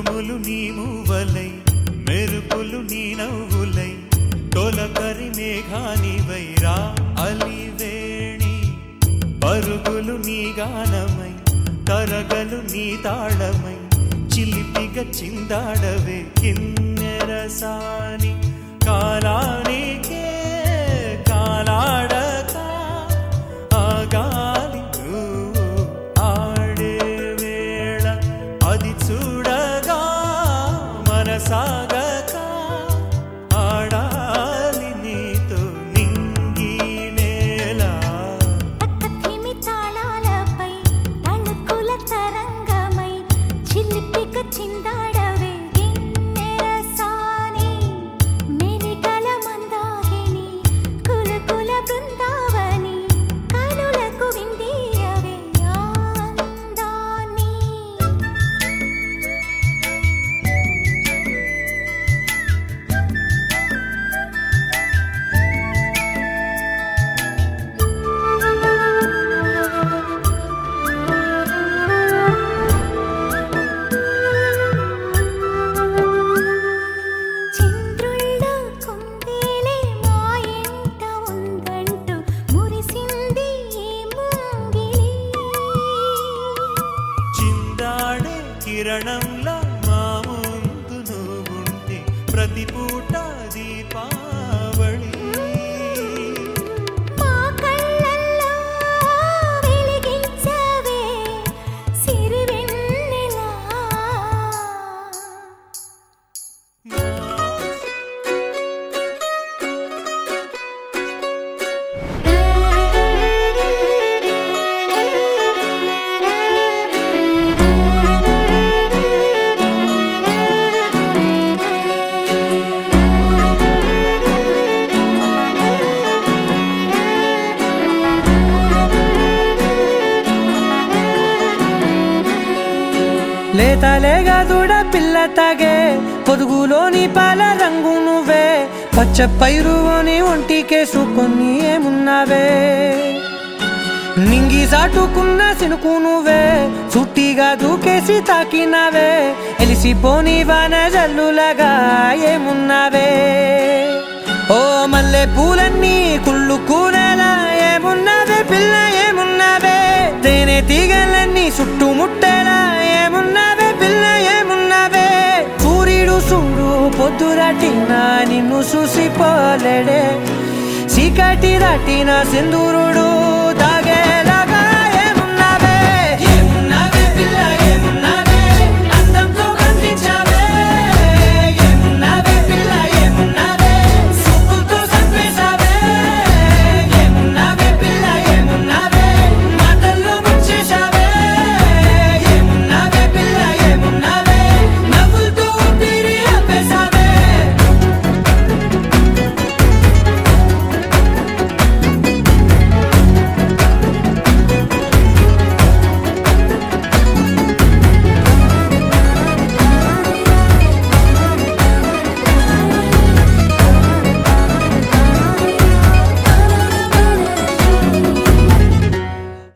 ఉరుములు నీ మూవలై మెరుపులు నీ నవ్వులై తొలకరి మేఘానివై రా అలివేణి పరుగులు నీ గానమై తరగలు నీ తాళమై చిలిపిగా చిందాడవే కిన్నెరసాని కాలానికే కాలాడక ఆగాలి ఆడే వేళ అది చూడగా మనసాగక ఆడాలి నీతో నింగి నేల పక్కతిమి తాళాలపై తళుకుల తరంగమై చిలిపిగా చిందాడవే కిన్నెరసాని మెలికల మందాకిని కులకుల బృందావని కనులకు విందియవే ఆనందాన్ని చంద్రుల్లో కుందేలే మా ఎంట ఉందంటూ మురిసింది ఈ ముంగిలి చిందాడే కిరణంలా మా ముందు నువ్వుంటే ప్రతి పూట దీపావళి మా కళ్ళల్లో వెలిగించవే సిరివెన్నెలా లేతలేగా దూడ పిల్ల తాగే పొదుగులోని పాల రంగు నువ్వే పచ్చ పైరుని ఒంటికేసుకొని ఏమున్నావే నింగి సాటుకున్న సినుకు నువ్వే చుట్టిగా దూకేసి తాకినావే ఎలిసిపోని వాన జల్లులాగా ఏమున్నావే ఓ మల్లె పూలన్నీ కుళ్ళు కూరలా ఏమున్నావే పిల్ల ఏమున్నావే తేనె తీగలన్నీ చుట్టుముట్టేలా ఏమున్నావే పిల్ల ఏమున్నావే సూర్యుడు చూడు పొద్దురాటిన నిన్ను చూసిపోలేడే చీకటి దాటిన సింధూరుడు